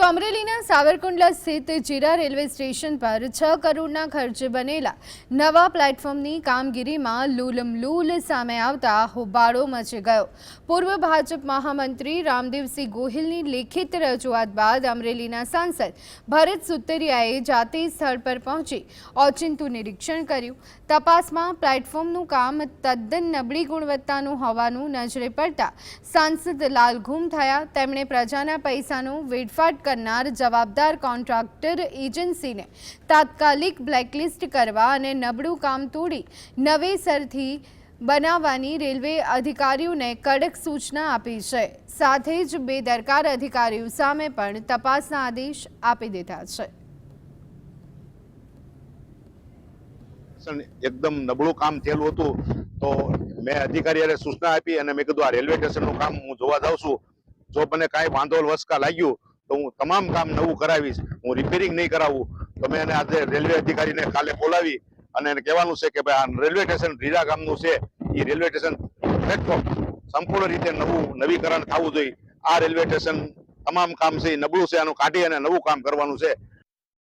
અમરેલીના સાવરકુંડલા સ્થિત જીરા railway station પર 6 કરોડના ખર્ચે બનેલા નવા પ્લેટફોર્મની કામગીરીમાં લૂલમલૂલ સામે આવતા હોબાળો મચી ગયો। પૂર્વ ભાજપ મહામંત્રી રામદેવસિંહ ગોહિલની લેખિત રજૂઆત બાદ અમરેલીના સાંસદ ભરત સુતરિયાએ જાતે સ્થળ પર પહોંચી ઓચિંતું નિરીક્ષણ કર્યું। તપાસમાં પ્લેટફોર્મનું કામ તદ્દન નબળી ગુણવત્તાનું હોવાનું નજરે પડતા સાંસદ લાલઘૂમ થયા। તેમણે પ્રજાના પૈસાનો વેડફાટ करनार जवाबदार कॉन्ट्राक्टर एजेंसी ने तात्कालिक ब्लेकलिस्ट करवा अने नबळू काम तोड़ी नवेसरथी बनाववानी रेलवे अधिकारीओने कड़क सूचना आपी छे। साथे ज बेदरकार अधिकारीओ सामे पण तपासना आदेश आपी दीधा छे। एकदम नबळू काम थयेलुं हतुं तो मैं अधिकारीओने सूचना आपी अने मैं कीधुं आ रेलवे स्टेशननुं काम हुं जोवा जाउं छुं। जो मने कांई वांधो वसका लाग्यो तो हूँ तमाम काम नवू करावीश, हूँ रिपेरिंग नहीं करावू। तो मैं आज रेलवे अधिकारी ने काले बोलावी अने कहेवानुं छे के भाई आ रेलवे स्टेशन रीरा गामनुं छे, ई रेलवे स्टेशन प्लेटफॉर्म संपूर्ण रीते नवीकरण थवुं जोईए। आ रेलवे स्टेशन तमाम काम छे नबळुं छे, आनुं काढी अने नवुं काम करवानुं छे।